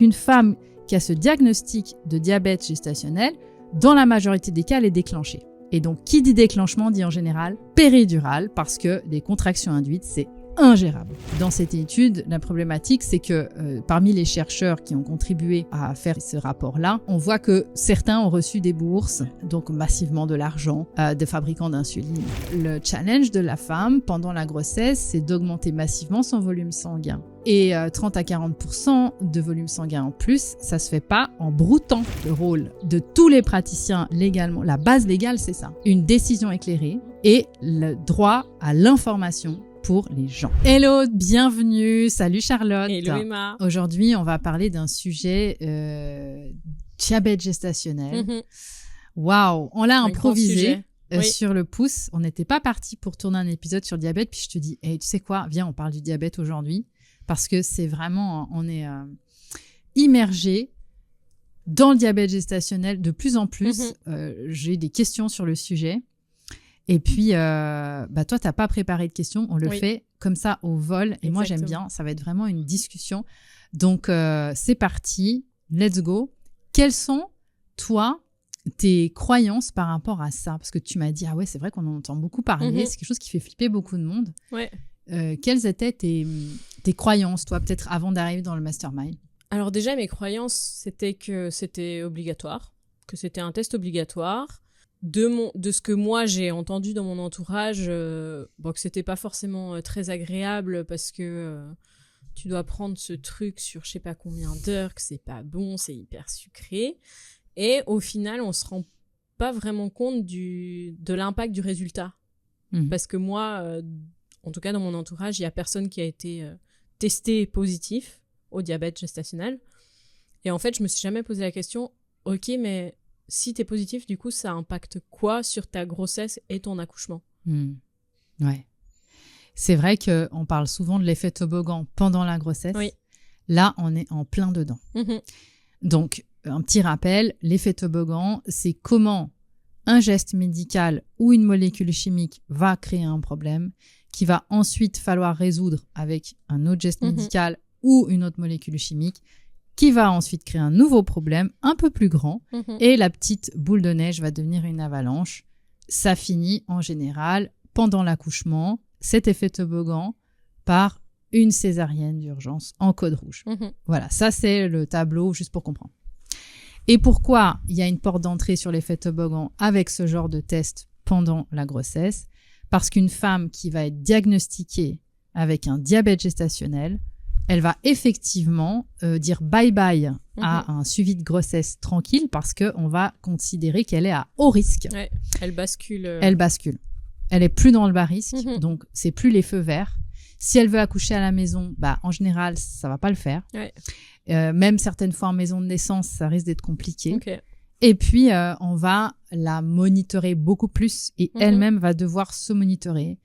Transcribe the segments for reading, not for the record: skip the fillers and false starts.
Une femme qui a ce diagnostic de diabète gestationnel, dans la majorité des cas, elle est déclenchée. Et donc, qui dit déclenchement dit en général péridurale, parce que les contractions induites, c'est ingérable. Dans cette étude, la problématique, c'est que parmi les chercheurs qui ont contribué à faire ce rapport-là, on voit que certains ont reçu des bourses, donc massivement de l'argent, des fabricants d'insuline. Le challenge de la femme pendant la grossesse, c'est d'augmenter massivement son volume sanguin. Et 30 à 40% de volume sanguin en plus, ça se fait pas en broutant. Le rôle de tous les praticiens légalement, la base légale, c'est ça. Une décision éclairée et le droit à l'information pour les gens. Hello, bienvenue, salut Charlotte. Hello Emma. Aujourd'hui, on va parler d'un sujet diabète gestationnel. Waouh, on l'a improvisé sur le pouce. On n'était pas parti pour tourner un épisode sur le diabète, puis je te dis, hey, tu sais quoi, viens, on parle du diabète aujourd'hui, parce que c'est vraiment, on est immergé dans le diabète gestationnel de plus en plus. J'ai des questions sur le sujet. Et puis, toi, tu n'as pas préparé de questions. On le fait comme ça au vol. Et exactement. Moi, j'aime bien. Ça va être vraiment une discussion. Donc, c'est parti. Let's go. Quelles sont, toi, tes croyances par rapport à ça? Parce que tu m'as dit, ah ouais, c'est vrai qu'on en entend beaucoup parler. C'est quelque chose qui fait flipper beaucoup de monde. Ouais. Quelles étaient tes croyances, toi, peut-être avant d'arriver dans le mastermind? Alors déjà, mes croyances, c'était que c'était obligatoire, que c'était un test obligatoire. De ce que moi j'ai entendu dans mon entourage, que c'était pas forcément très agréable parce que tu dois prendre ce truc sur je sais pas combien d'heures, que c'est pas bon, c'est hyper sucré. Et au final, on se rend pas vraiment compte de l'impact du résultat. Parce que moi, en tout cas dans mon entourage, il y a personne qui a été testé positif au diabète gestationnel. Et en fait, je me suis jamais posé la question, ok, mais si t'es positif, du coup, ça impacte quoi sur ta grossesse et ton accouchement? Ouais. C'est vrai qu'on parle souvent de l'effet toboggan pendant la grossesse. Oui. Là, on est en plein dedans. Donc, un petit rappel, l'effet toboggan, c'est comment un geste médical ou une molécule chimique va créer un problème qui va ensuite falloir résoudre avec un autre geste médical ou une autre molécule chimique qui va ensuite créer un nouveau problème un peu plus grand et la petite boule de neige va devenir une avalanche. Ça finit en général pendant l'accouchement, cet effet toboggan, par une césarienne d'urgence en code rouge. Voilà, ça c'est le tableau juste pour comprendre. Et pourquoi il y a une porte d'entrée sur l'effet toboggan avec ce genre de test pendant la grossesse? Parce qu'une femme qui va être diagnostiquée avec un diabète gestationnel, elle va effectivement dire bye-bye à un suivi de grossesse tranquille parce qu'on va considérer qu'elle est à haut risque. Ouais, elle bascule. Elle bascule. Elle est plus dans le bas risque, donc c'est plus les feux verts. Si elle veut accoucher à la maison, en général, ça va pas le faire. Ouais. Même certaines fois en maison de naissance, ça risque d'être compliqué. Okay. Et puis, on va la monitorer beaucoup plus et elle-même va devoir se monitorer.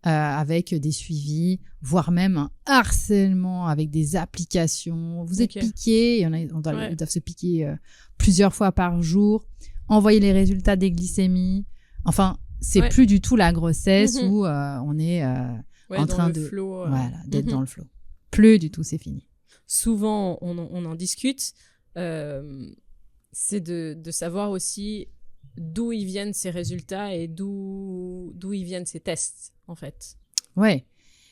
Avec des suivis, voire même un harcèlement avec des applications. Vous êtes piqué, on doit se piquer plusieurs fois par jour, envoyer les résultats des glycémies. Enfin, c'est plus du tout la grossesse où on est en train d'être dans le flow. Plus du tout, c'est fini. Souvent, on en discute. C'est de savoir aussi d'où ils viennent ces résultats et d'où ils viennent ces tests, en fait. Ouais,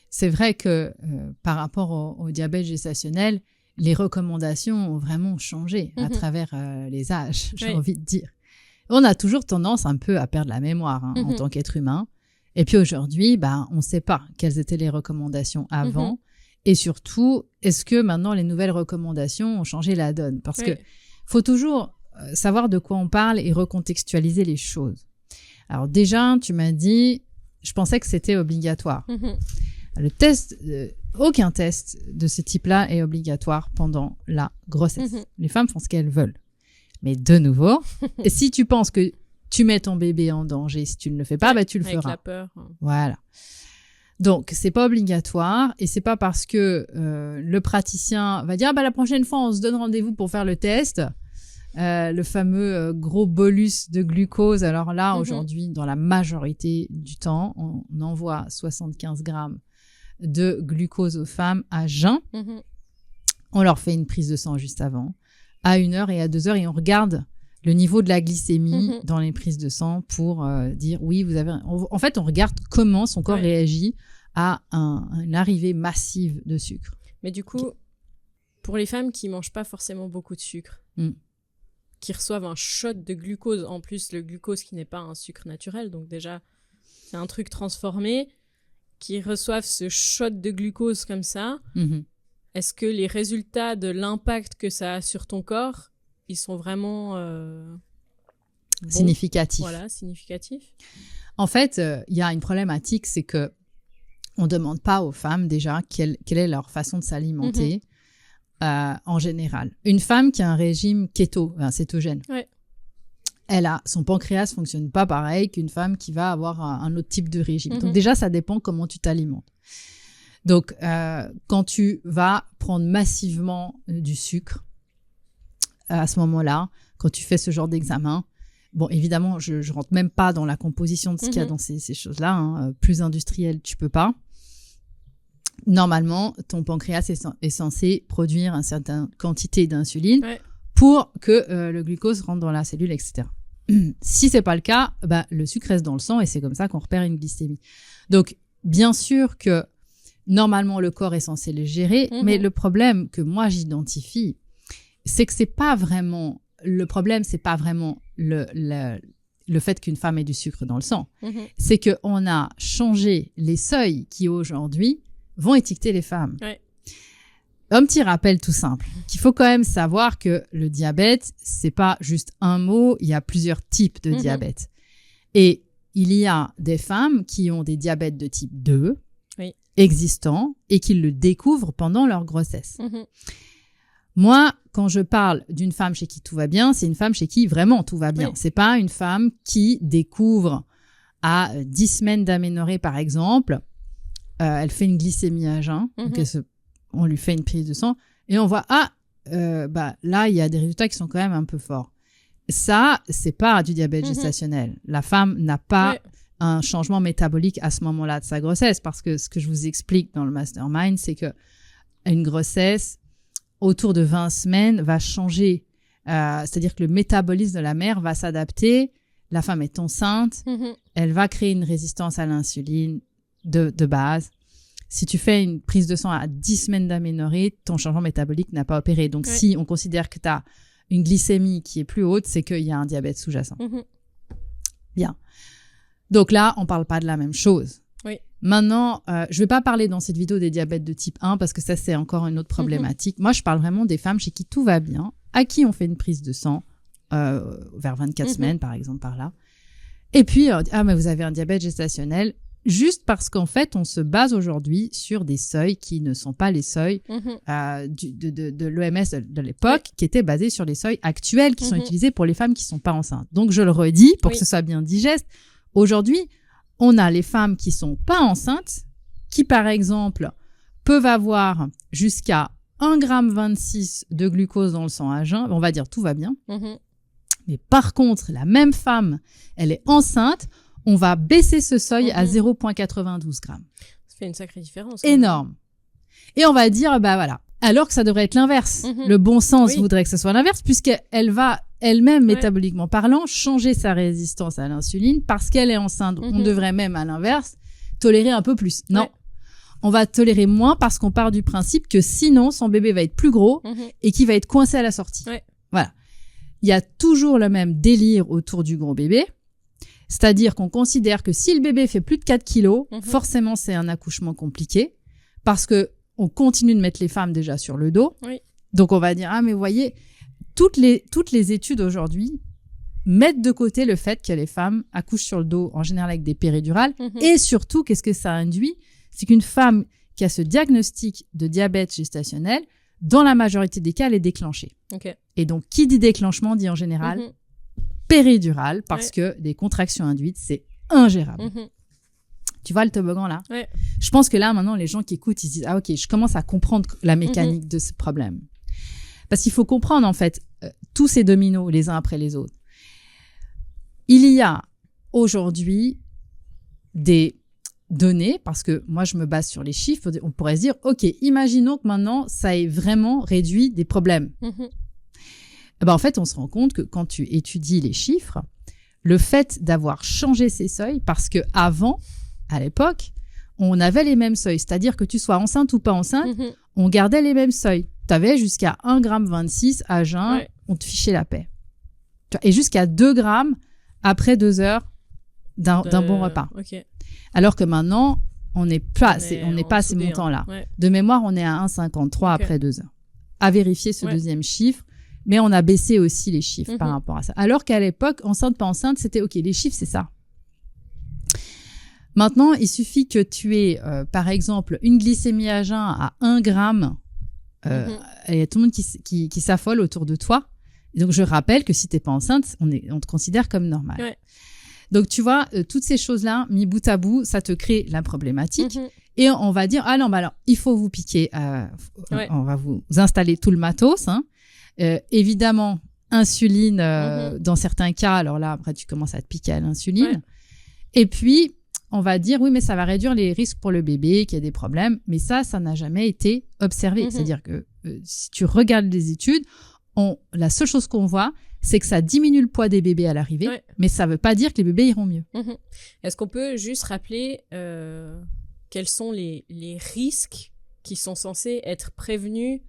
c'est vrai que par rapport au diabète gestationnel, les recommandations ont vraiment changé à travers les âges, j'ai envie de dire. On a toujours tendance un peu à perdre la mémoire en tant qu'être humain. Et puis aujourd'hui, on ne sait pas quelles étaient les recommandations avant. Et surtout, est-ce que maintenant les nouvelles recommandations ont changé la donne? Parce que faut toujours savoir de quoi on parle et recontextualiser les choses. Alors déjà, tu m'as dit, je pensais que c'était obligatoire. Le test, aucun test de ce type-là est obligatoire pendant la grossesse. Les femmes font ce qu'elles veulent. Mais de nouveau, si tu penses que tu mets ton bébé en danger, si tu ne le fais pas, tu le feras. Avec la peur. Voilà. Donc, c'est pas obligatoire et c'est pas parce que le praticien va dire la prochaine fois, on se donne rendez-vous pour faire le test. Le fameux gros bolus de glucose. Alors là, aujourd'hui, dans la majorité du temps, on envoie 75 grammes de glucose aux femmes à jeun. On leur fait une prise de sang juste avant, à 1 heure et à 2 heures, et on regarde le niveau de la glycémie dans les prises de sang pour dire oui, vous avez... En fait, on regarde comment son corps réagit à une arrivée massive de sucre. Mais du coup, pour les femmes qui mangent pas forcément beaucoup de sucre, qui reçoivent un shot de glucose, en plus le glucose qui n'est pas un sucre naturel, donc déjà c'est un truc transformé, qui reçoivent ce shot de glucose comme ça, est-ce que les résultats de l'impact que ça a sur ton corps, ils sont vraiment significatifs? Voilà, significatifs. En fait, il y a une problématique, c'est que on demande pas aux femmes déjà quelle est leur façon de s'alimenter en général. Une femme qui a un régime cétogène, son pancréas fonctionne pas pareil qu'une femme qui va avoir un autre type de régime. Donc déjà, ça dépend comment tu t'alimentes. Donc, quand tu vas prendre massivement du sucre, à ce moment-là, quand tu fais ce genre d'examen, bon, évidemment, je rentre même pas dans la composition de ce qu'il y a dans ces choses-là, hein, plus industriel, tu peux pas. Normalement, ton pancréas est censé produire une certaine quantité d'insuline pour que le glucose rentre dans la cellule, etc. Si c'est pas le cas, le sucre reste dans le sang et c'est comme ça qu'on repère une glycémie. Donc, bien sûr que normalement, le corps est censé le gérer, mais le problème que moi j'identifie, c'est que c'est pas vraiment le problème, c'est pas vraiment le fait qu'une femme ait du sucre dans le sang. C'est qu'on a changé les seuils qui aujourd'hui vont étiqueter les femmes. Un petit rappel tout simple, qu'il faut quand même savoir que le diabète, c'est pas juste un mot, il y a plusieurs types de diabète. Et il y a des femmes qui ont des diabètes de type 2 existants et qui le découvrent pendant leur grossesse. Moi, quand je parle d'une femme chez qui tout va bien, c'est une femme chez qui vraiment tout va bien. C'est pas une femme qui découvre à 10 semaines d'aménorrhée, par exemple, elle fait une glycémie à jeun, donc on lui fait une prise de sang et on voit là il y a des résultats qui sont quand même un peu forts. Ça, c'est pas du diabète gestationnel. La femme n'a pas un changement métabolique à ce moment-là de sa grossesse, parce que ce que je vous explique dans le mastermind, c'est que une grossesse autour de 20 semaines va changer, c'est-à-dire que le métabolisme de la mère va s'adapter. La femme est enceinte, elle va créer une résistance à l'insuline de base. Si tu fais une prise de sang à 10 semaines d'aménorrhée, ton changement métabolique n'a pas opéré. Donc, si on considère que tu as une glycémie qui est plus haute, c'est qu'il y a un diabète sous-jacent. Bien. Donc là, on parle pas de la même chose. Maintenant, je vais pas parler dans cette vidéo des diabètes de type 1 parce que ça, c'est encore une autre problématique. Moi, je parle vraiment des femmes chez qui tout va bien, à qui on fait une prise de sang vers 24 semaines, par exemple, par là. Et puis, mais vous avez un diabète gestationnel. Juste parce qu'en fait, on se base aujourd'hui sur des seuils qui ne sont pas les seuils de l'OMS de l'époque, qui étaient basés sur les seuils actuels qui sont utilisés pour les femmes qui ne sont pas enceintes. Donc, je le redis pour que ce soit bien digeste. Aujourd'hui, on a les femmes qui ne sont pas enceintes, qui, par exemple, peuvent avoir jusqu'à 1,26 g de glucose dans le sang à jeun. On va dire tout va bien. Mais par contre, la même femme, elle est enceinte, on va baisser ce seuil à 0,92 g. Ça fait une sacrée différence. Énorme. Et on va dire, voilà. Alors que ça devrait être l'inverse. Le bon sens voudrait que ce soit l'inverse, puisqu'elle va elle-même, métaboliquement parlant, changer sa résistance à l'insuline parce qu'elle est enceinte. On devrait même, à l'inverse, tolérer un peu plus. Non. On va tolérer moins parce qu'on part du principe que sinon, son bébé va être plus gros et qu'il va être coincé à la sortie. Voilà. Il y a toujours le même délire autour du gros bébé. C'est-à-dire qu'on considère que si le bébé fait plus de 4 kilos, forcément, c'est un accouchement compliqué parce que on continue de mettre les femmes déjà sur le dos. Donc, on va dire, mais vous voyez, toutes les études aujourd'hui mettent de côté le fait que les femmes accouchent sur le dos, en général avec des péridurales. Et surtout, qu'est-ce que ça induit? C'est qu'une femme qui a ce diagnostic de diabète gestationnel, dans la majorité des cas, elle est déclenchée. Et donc, qui dit déclenchement dit en général péridurale, parce que des contractions induites, c'est ingérable. Tu vois le toboggan là? Je pense que là, maintenant, les gens qui écoutent, ils se disent, ok, je commence à comprendre la mécanique de ce problème. Parce qu'il faut comprendre, en fait, tous ces dominos, les uns après les autres. Il y a aujourd'hui des données, parce que moi, je me base sur les chiffres, on pourrait se dire, OK, imaginons que maintenant, ça ait vraiment réduit des problèmes. En fait, on se rend compte que quand tu étudies les chiffres, le fait d'avoir changé ces seuils, parce que avant, à l'époque, on avait les mêmes seuils, c'est-à-dire que tu sois enceinte ou pas enceinte, on gardait les mêmes seuils. Tu avais jusqu'à 1,26 g à jeun, on te fichait la paix. Et jusqu'à 2 grammes après 2 heures d'un bon repas. Alors que maintenant, on n'est pas à ces montants-là. De mémoire, on est à 1,53 après 2 heures. À vérifier ce deuxième chiffre, mais on a baissé aussi les chiffres par rapport à ça. Alors qu'à l'époque, enceinte, pas enceinte, c'était OK, les chiffres, c'est ça. Maintenant, il suffit que tu aies, par exemple, une glycémie à jeun à 1 gramme, et il y a tout le monde qui s'affole autour de toi. Et donc, je rappelle que si tu n'es pas enceinte, on te considère comme normal. Donc, tu vois, toutes ces choses-là, mis bout à bout, ça te crée la problématique. Et on va dire, ah non, bah alors, il faut vous piquer, on va vous installer tout le matos. Évidemment, insuline, dans certains cas, alors là, après, tu commences à te piquer à l'insuline. Et puis, on va dire, oui, mais ça va réduire les risques pour le bébé, qu'il y a des problèmes. Mais ça n'a jamais été observé. C'est-à-dire que si tu regardes les études, la seule chose qu'on voit, c'est que ça diminue le poids des bébés à l'arrivée, mais ça ne veut pas dire que les bébés iront mieux. Est-ce qu'on peut juste rappeler quels sont les risques qui sont censés être prévenus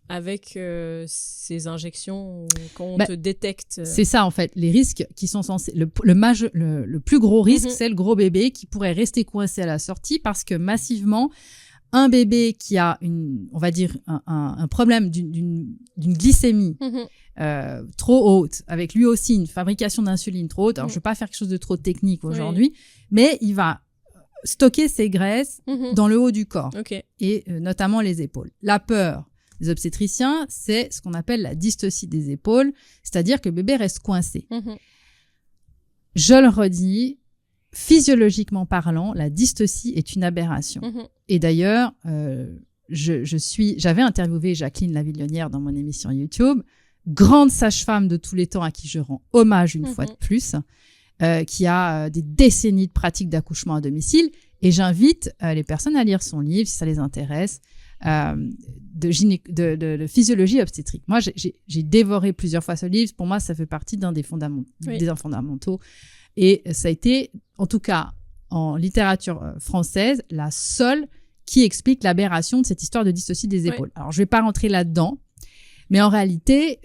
avec ces injections quand on te détecte C'est ça, en fait. Les risques qui sont censés... Le plus gros risque, c'est le gros bébé qui pourrait rester coincé à la sortie parce que massivement, un bébé qui a on va dire un problème d'une glycémie trop haute, avec lui aussi une fabrication d'insuline trop haute. Alors, je ne vais pas faire quelque chose de trop technique aujourd'hui, mais il va stocker ses graisses dans le haut du corps, et notamment les épaules. La peur des obstétriciens, c'est ce qu'on appelle la dystocie des épaules, c'est-à-dire que le bébé reste coincé. Je le redis, physiologiquement parlant, la dystocie est une aberration. Et d'ailleurs, j'avais interviewé Jacqueline Lavillonnière dans mon émission YouTube, grande sage-femme de tous les temps à qui je rends hommage une fois de plus, qui a des décennies de pratiques d'accouchement à domicile. Et j'invite les personnes à lire son livre, si ça les intéresse, de physiologie obstétrique. Moi, j'ai dévoré plusieurs fois ce livre. Pour moi, ça fait partie d'un des fondamentaux. Et ça a été, en tout cas, en littérature française, la seule qui explique l'aberration de cette histoire de dystocie des épaules. Alors, je ne vais pas rentrer là-dedans, mais en réalité,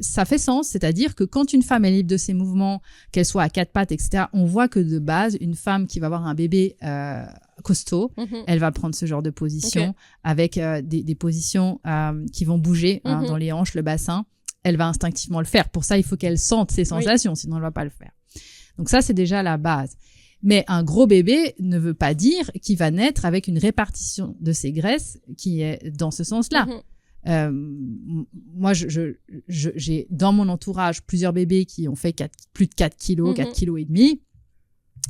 ça fait sens. C'est-à-dire que quand une femme est libre de ses mouvements, qu'elle soit à 4 pattes, etc., on voit que de base, une femme qui va avoir un bébé costaud, elle va prendre ce genre de position avec des positions qui vont bouger dans les hanches, le bassin. Elle va instinctivement le faire. Pour ça, il faut qu'elle sente ses sensations, sinon elle ne va pas le faire. Donc ça, c'est déjà la base. Mais un gros bébé ne veut pas dire qu'il va naître avec une répartition de ses graisses qui est dans ce sens-là. Moi, j'ai dans mon entourage plusieurs bébés qui ont fait plus de 4 kilos, 4 kilos et demi.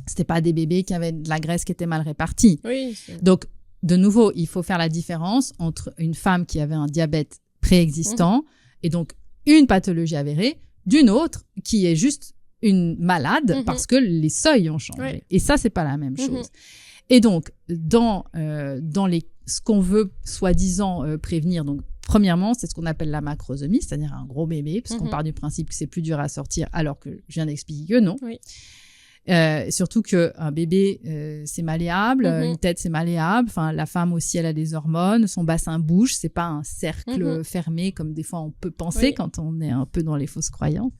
C'était pas des bébés qui avaient de la graisse qui était mal répartie. Donc, de nouveau, il faut faire la différence entre une femme qui avait un diabète préexistant et donc une pathologie avérée, d'une autre qui est juste une malade parce que les seuils ont changé. Et ça, c'est pas la même chose. Et donc, dans ce qu'on veut soi-disant prévenir, donc premièrement, c'est ce qu'on appelle la macrosomie, c'est-à-dire un gros bébé, parce qu'on part du principe que c'est plus dur à sortir, alors que je viens d'expliquer que non. Surtout qu'un bébé, c'est malléable, une tête, c'est malléable. Enfin, la femme aussi, elle a des hormones, son bassin bouge, c'est pas un cercle fermé comme des fois on peut penser quand on est un peu dans les fausses croyances.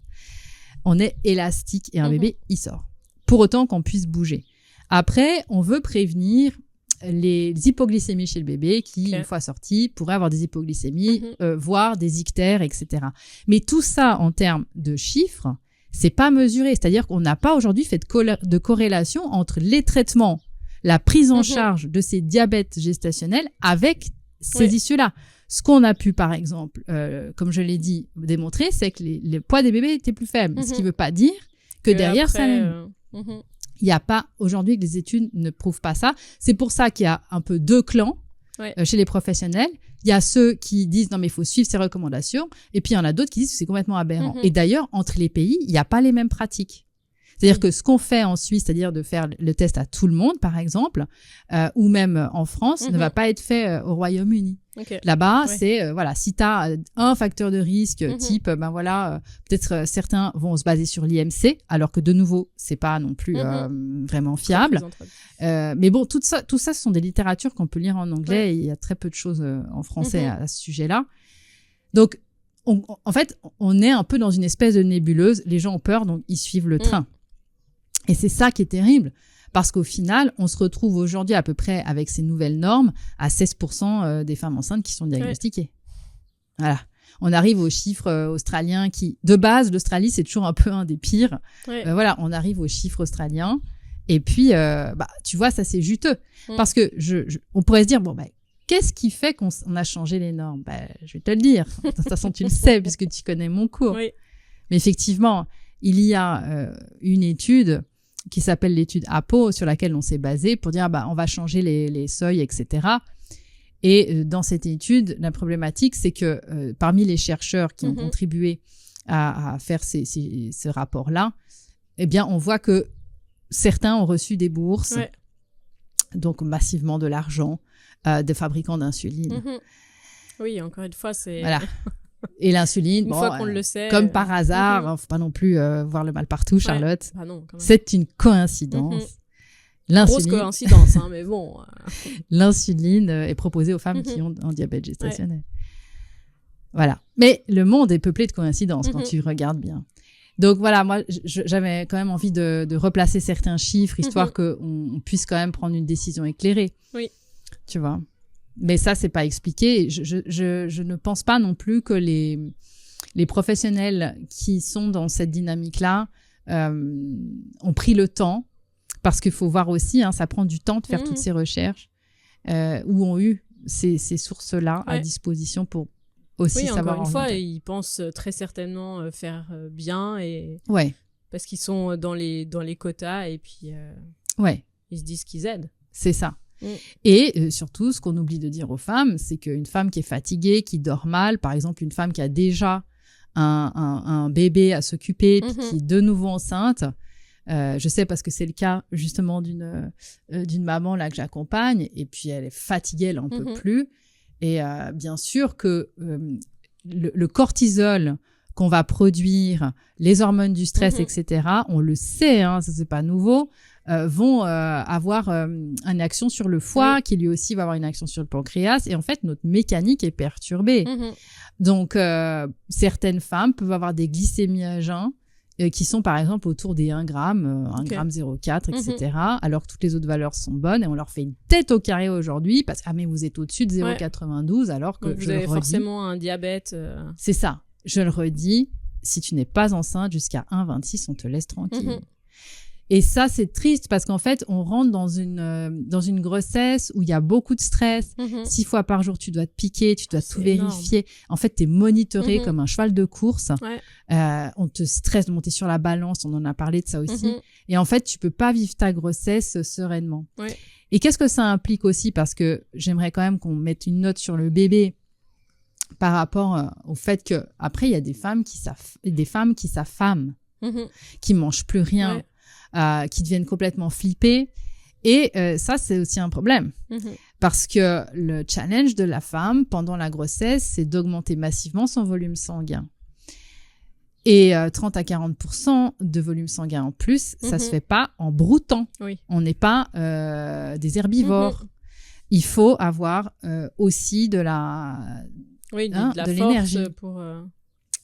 On est élastique et un bébé, il sort. Pour autant qu'on puisse bouger. Après, on veut prévenir les hypoglycémies chez le bébé qui, une fois sorti, pourrait avoir des hypoglycémies, voire des ictères, etc. Mais tout ça, en termes de chiffres, c'est pas mesuré. C'est-à-dire qu'on n'a pas aujourd'hui fait de corrélation entre les traitements, la prise en charge de ces diabètes gestationnels avec ces issues-là. Ce qu'on a pu, par exemple, comme je l'ai dit, démontrer, c'est que le poids des bébés était plus faible. Ce qui ne veut pas dire que derrière, ça n'aime. Il n'y a pas, aujourd'hui, les études ne prouvent pas ça. C'est pour ça qu'il y a un peu deux clans chez les professionnels. Il y a ceux qui disent non mais il faut suivre ces recommandations, et puis il y en a d'autres qui disent que c'est complètement aberrant. Et d'ailleurs, entre les pays, il n'y a pas les mêmes pratiques. C'est-à-dire que ce qu'on fait en Suisse, c'est-à-dire de faire le test à tout le monde, par exemple, ou même en France, ne va pas être fait au Royaume-Uni. Okay. Là-bas, c'est, voilà, si tu as un facteur de risque type, ben voilà, peut-être certains vont se baser sur l'IMC, alors que de nouveau, c'est pas non plus vraiment fiable. Mais bon, tout ça, ce sont des littératures qu'on peut lire en anglais et il y a très peu de choses en français à ce sujet-là. Donc, en fait, on est un peu dans une espèce de nébuleuse. Les gens ont peur, donc ils suivent le train. Et c'est ça qui est terrible. Parce qu'au final, on se retrouve aujourd'hui à peu près avec ces nouvelles normes à 16% des femmes enceintes qui sont diagnostiquées. Voilà. On arrive aux chiffres australiens qui, de base, l'Australie, c'est toujours un peu un des pires. Voilà, on arrive aux chiffres australiens. Et puis, tu vois, ça, c'est juteux. Parce que on pourrait se dire, bon, qu'est-ce qui fait qu'on a changé les normes? Je vais te le dire. De toute façon, tu le sais puisque tu connais mon cours. Oui. Mais effectivement, il y a une étude qui s'appelle l'étude APO, sur laquelle on s'est basé pour dire on va changer les seuils, etc. Et dans cette étude, la problématique, c'est que parmi les chercheurs qui ont contribué à faire ce rapport-là, eh bien, on voit que certains ont reçu des bourses, donc massivement de l'argent, des fabricants d'insuline. Oui, encore une fois, c'est... Voilà. Et l'insuline, une fois qu'on le sait, comme par hasard, faut pas non plus voir le mal partout, Charlotte. Non, c'est une coïncidence. Grosse coïncidence, hein, mais bon. L'insuline est proposée aux femmes qui ont un diabète gestationnel. Voilà. Mais le monde est peuplé de coïncidences quand tu regardes bien. Donc voilà, moi, j'avais quand même envie de replacer certains chiffres, histoire qu'on puisse quand même prendre une décision éclairée. Oui. Tu vois. Mais ça, c'est pas expliqué. Je ne pense pas non plus que les professionnels qui sont dans cette dynamique-là ont pris le temps, parce qu'il faut voir aussi, ça prend du temps de faire toutes ces recherches, ou ont eu ces sources-là à disposition pour aussi savoir. Encore une fois, ils pensent très certainement faire bien, et parce qu'ils sont dans les quotas, et puis ils se disent qu'ils aident. C'est ça. Et surtout, ce qu'on oublie de dire aux femmes, c'est qu'une femme qui est fatiguée, qui dort mal, par exemple une femme qui a déjà un bébé à s'occuper, puis qui est de nouveau enceinte, je sais parce que c'est le cas justement d'une maman là que j'accompagne, et puis elle est fatiguée, elle en peut plus. Et bien sûr que le cortisol qu'on va produire, les hormones du stress, etc., on le sait, ça c'est pas nouveau, vont avoir une action sur le foie, qui lui aussi va avoir une action sur le pancréas, et en fait notre mécanique est perturbée. Donc certaines femmes peuvent avoir des glycémies à jeun qui sont par exemple autour des 1 gramme, 1 gramme 0,4, etc., alors que toutes les autres valeurs sont bonnes, et on leur fait une tête au carré aujourd'hui parce que mais vous êtes au-dessus de 0,92, alors que donc vous avez forcément un diabète. C'est ça. Je le redis, si tu n'es pas enceinte jusqu'à 1,26, on te laisse tranquille. Et ça, c'est triste parce qu'en fait, on rentre dans une grossesse où il y a beaucoup de stress. 6 fois par jour, tu dois te piquer, tu dois tout vérifier. En fait, tu es monitoré comme un cheval de course. On te stresse de monter sur la balance, on en a parlé de ça aussi. Et en fait, tu peux pas vivre ta grossesse sereinement. Et qu'est-ce que ça implique aussi? Parce que j'aimerais quand même qu'on mette une note sur le bébé par rapport au fait que après il y a des femmes qui s'affament, qui mangent plus rien, qui deviennent complètement flippées, et ça c'est aussi un problème parce que le challenge de la femme pendant la grossesse, c'est d'augmenter massivement son volume sanguin, et 30 à 40% de volume sanguin en plus, ça se fait pas en broutant. On n'est pas des herbivores. Il faut avoir aussi de la de l'énergie pour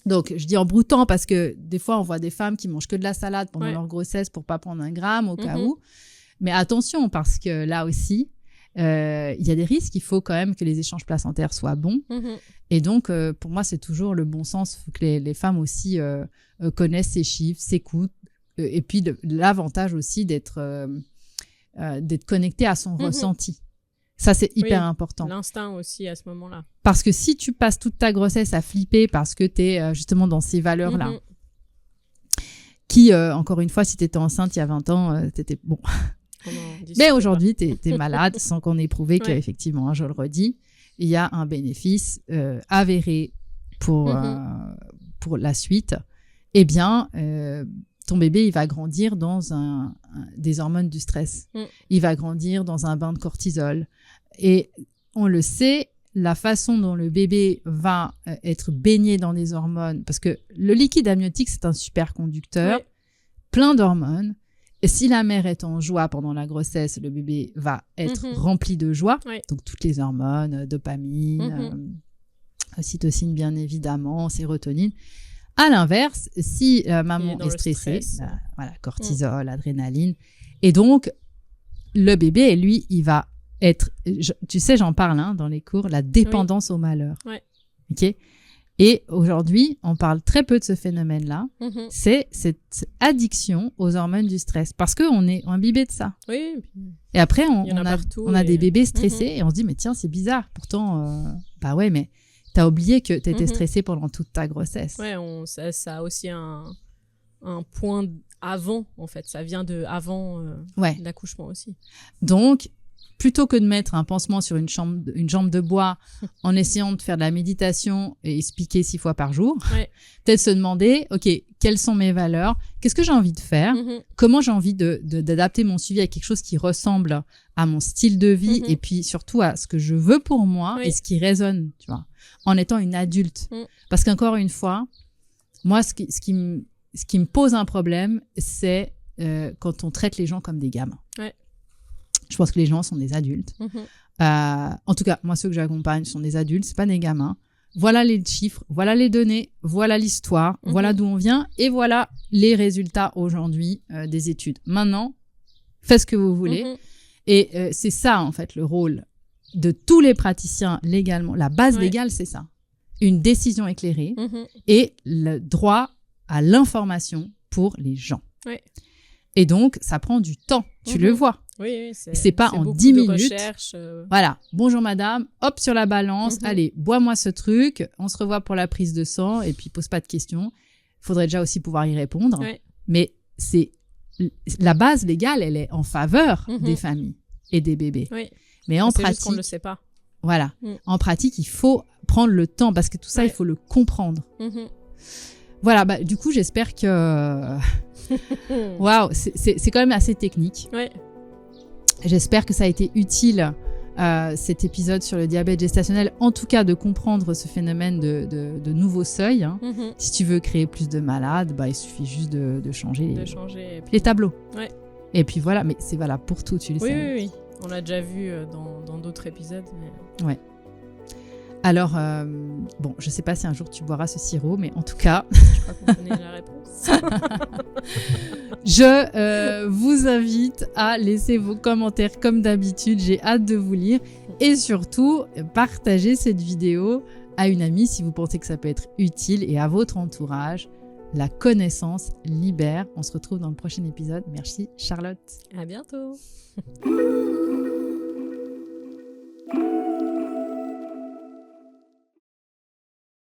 donc je dis en broutant parce que des fois on voit des femmes qui mangent que de la salade pendant leur grossesse pour pas prendre 1 gramme au cas où, mais attention, parce que là aussi il y a des risques. Il faut quand même que les échanges placentaires soient bons, et donc pour moi c'est toujours le bon sens. Il faut que les femmes aussi connaissent ces chiffres, s'écoutent, et puis l'avantage aussi d'être connectée à son ressenti. Ça, c'est hyper important. L'instinct aussi à ce moment-là. Parce que si tu passes toute ta grossesse à flipper parce que tu es justement dans ces valeurs-là, qui, encore une fois, si tu étais enceinte il y a 20 ans, t'étais bon. Mais aujourd'hui, tu es malade, sans qu'on ait prouvé qu'effectivement, je le redis, il y a un bénéfice avéré pour la suite. Eh bien, ton bébé, il va grandir dans des hormones du stress. Il va grandir dans un bain de cortisol. Et on le sait, la façon dont le bébé va être baigné dans des hormones, parce que le liquide amniotique, c'est un superconducteur, plein d'hormones. Et si la mère est en joie pendant la grossesse, le bébé va être rempli de joie. Donc, toutes les hormones, dopamine, ocytocine, bien évidemment, sérotonine. À l'inverse, si maman est stressée, voilà, cortisol, adrénaline. Et donc, le bébé, lui, il va être, tu sais, j'en parle dans les cours, la dépendance au malheur. Ok. Et aujourd'hui, on parle très peu de ce phénomène-là. C'est cette addiction aux hormones du stress. Parce qu'on est imbibé de ça. Oui. Et après, on a des bébés stressés et on se dit, mais tiens, c'est bizarre. Pourtant, bah ouais, mais t'as oublié que t'étais stressée pendant toute ta grossesse. Ouais, ça a aussi un point avant, en fait. Ça vient de avant l'accouchement aussi. Donc, plutôt que de mettre un pansement sur une jambe de bois en essayant de faire de la méditation et se piquer 6 fois par jour, peut-être se demander, OK, quelles sont mes valeurs? Qu'est-ce que j'ai envie de faire? Comment j'ai envie d'adapter mon suivi à quelque chose qui ressemble à mon style de vie et puis surtout à ce que je veux pour moi et ce qui résonne, tu vois, en étant une adulte. Parce qu'encore une fois, moi, ce qui me pose un problème, c'est quand on traite les gens comme des gamins. Je pense que les gens sont des adultes. En tout cas, moi, ceux que j'accompagne sont des adultes, c'est pas des gamins. Voilà les chiffres, voilà les données, voilà l'histoire, voilà d'où on vient et voilà les résultats aujourd'hui des études. Maintenant, faites ce que vous voulez. Et c'est ça, en fait, le rôle de tous les praticiens légalement. La base légale, c'est ça. Une décision éclairée et le droit à l'information pour les gens. Et donc, ça prend du temps. Tu le vois. Oui, c'est pas en 10 minutes. Voilà. Bonjour madame, hop sur la balance. Allez, bois-moi ce truc. On se revoit pour la prise de sang et puis pose pas de questions. Il faudrait déjà aussi pouvoir y répondre. Mais la base légale, elle est en faveur des familles et des bébés. Mais en pratique, juste qu'on le sait pas. Voilà. En pratique, il faut prendre le temps parce que tout ça, il faut le comprendre. Voilà. Bah, du coup, j'espère que waouh, c'est quand même assez technique. J'espère que ça a été utile, cet épisode sur le diabète gestationnel, en tout cas de comprendre ce phénomène de nouveau seuil. Si tu veux créer plus de malades, bah, il suffit juste de changer les tableaux. Et puis voilà, mais c'est valable pour tout, tu le sais. Oui. On l'a déjà vu dans d'autres épisodes. Mais... Alors, bon, je sais pas si un jour tu boiras ce sirop, mais en tout cas... Je crois qu'on connaît la réponse. Je vous invite à laisser vos commentaires comme d'habitude. J'ai hâte de vous lire. Et surtout, partagez cette vidéo à une amie si vous pensez que ça peut être utile et à votre entourage. La connaissance libère. On se retrouve dans le prochain épisode. Merci Charlotte. À bientôt.